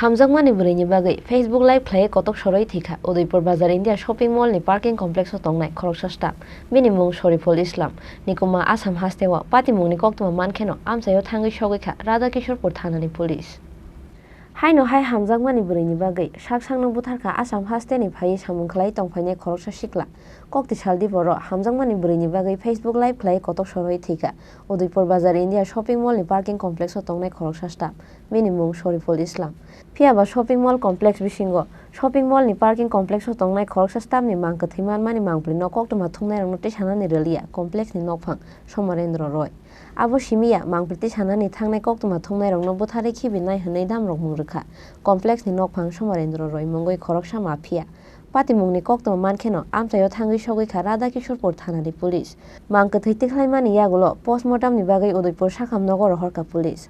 Hamjangmani burini bagai Facebook Live play kotok soroi thika Udaipur Bazar India shopping mall ni parking complex o tongnai khoroksa staff minimum Shariful Islam nikuma Assam hastewa patimung ni koktuma mankheno amsayo thangai shogikha Radhakishorpur thanani police Haino hai hamjangmani burini bagai saksangno butharka Assam hasteni phai samungkhlai tongphaine khoroksa sikla kokti saldi boro hamjangmani burini bagai Facebook Live play kotok soroi thika Udaipur Bazar India shopping mall ni parking complex o tongnai khoroksa staff minimum Shariful Islam Phiaba shopping mall complex bisingo shopping mall ni parking complex o tongnai khoroksa staff ni mangka thiman mani mangpli nokoktoma thungnai rong note sanani relia complex ni nokphang Somarendra Roy Abo simia mangpli sanani thangnai koktoma thungnai rong no buthari khibinai hnei dam rok mungrukha complex ni nokphang Somarendra Roy mongoi khoroksa mafia Patimungni koktoma mankheno amsayo thangai shogikha Radhakishorpur thanani police mangka theitik khlaimani yagulo postmortem ni bagai Udaipur Sakhamnagar horka police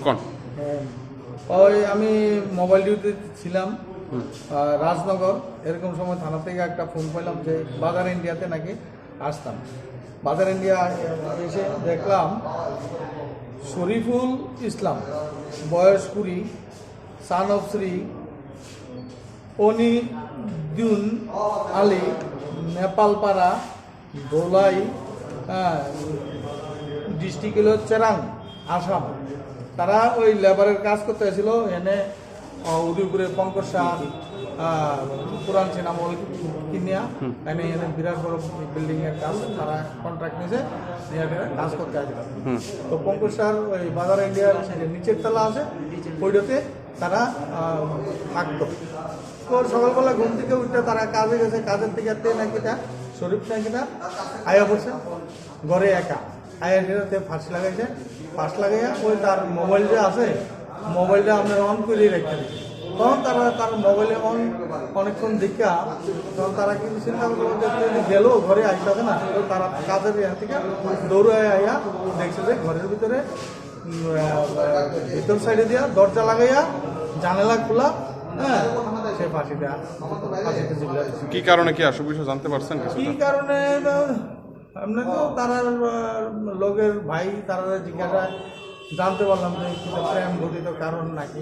কোন ওই আমি mobile duty ছিলাম রাজনগর এরকম সময় থানা থেকে একটা phone পেলাম যে বাজার ইন্ডিয়াতে নাকি আসতাম বাজার ইন্ডিয়া এসে দেখলাম শরীফুল ইসলাম বয়স 20 son of Shri Anidun Ali Nepalpara Dholai district হলো চেরাং আসাম তারা ওই লেবারের কাজ করতে এসেছিল এনে উদয়পুরে পঙ্কজ শাহ পুরান সিনেমল কিনিয়া এনে এনে বিরাট বড় বিল্ডিং এর কাজ তারা কন্ট্রাক্ট নিয়েছে কাজ করতে আসছিল তো পঙ্কজ শাহ ওই বাজার ইন্ডিয়ার নিচের তলা আছে ওইটাতে তারা থাকতো তো সকালবেলা ঘুম থেকে উঠতে তারা কাজে গেছে কাজের থেকে নাকিটা শরীফ নাকিটা আয়া বসে ঘরে একা আয়া সেটাতে ফাঁসি লাগাইছে ফাঁস লাগাইয়া ওই তার মোবাইল যে আছে মোবাইলটা আপনার অন করে রেখে দিচ্ছে তখন তারা তার মোবাইলে অনেকক্ষণ দেখা তখন তারা কিন্তু চিন্তা করলো যে গেল ঘরে আসতে না তো তারা কাজের থেকে দৌড়ে আইয়া দেখছে যে ঘরের ভিতরে ভিতর সাইডে দিয়া দরজা লাগাইয়া জানালা খোলা হ্যাঁ সে ফাঁসিটা কি কারণে কি আসল বিষয় জানতে পারছেন কি কারণে এমনি তো তারা লোকের ভাই তারা জিজ্ঞাসা জানতে পারলাম যে কিছু প্রেম ঘটিত কারণ নাকি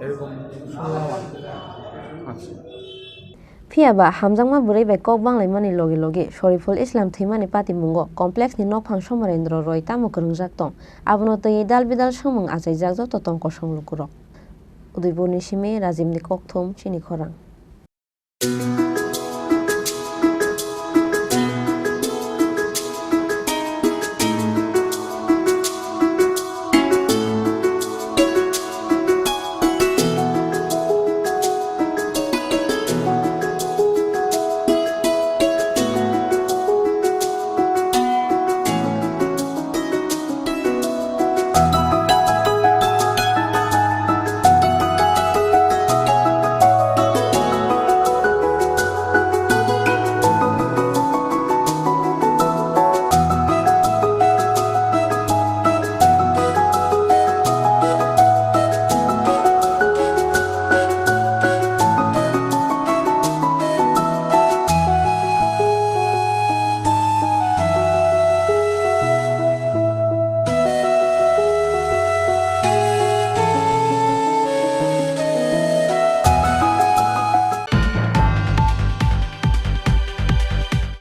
এরকম শুনলাম আচ্ছা Phiaba hamjangma burai bai kok banglai mani loge loge Shariful Islam theimani patimungo complex ni nokphang Somarendra Roy tamo krungjak tong abono tei dal bidal samung achaijak joto tongko songlukuro Udaipur ni simi Rajib ni kokthum chini khorang